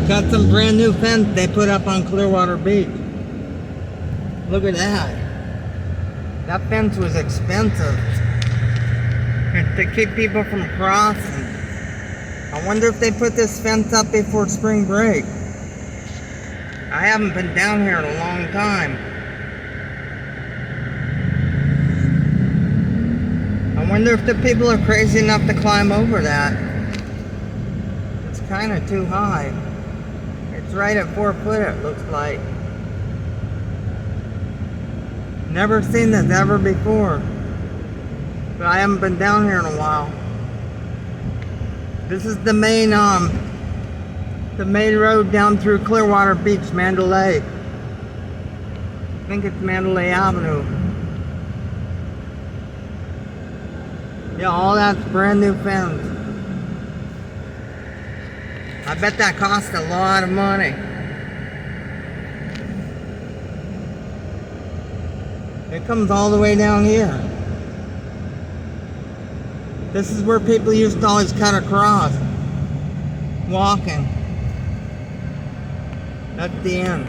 Got some brand new fence they put up on Clearwater Beach. Look at that. That fence was expensive. And to keep people from crossing. I wonder if they put this fence up before spring break. I haven't been down here in a long time. I wonder if the people are crazy enough to climb over that. It's kind of too high. It's right at 4 foot, it looks like. Never seen this ever before. But I haven't been down here in a while. This is the main road down through Clearwater Beach, Mandalay. I think it's Mandalay Avenue. Yeah, all that's brand new fence. I bet that cost a lot of money. It comes all the way down here. This is where people used to always cut across. Walking. That's the end.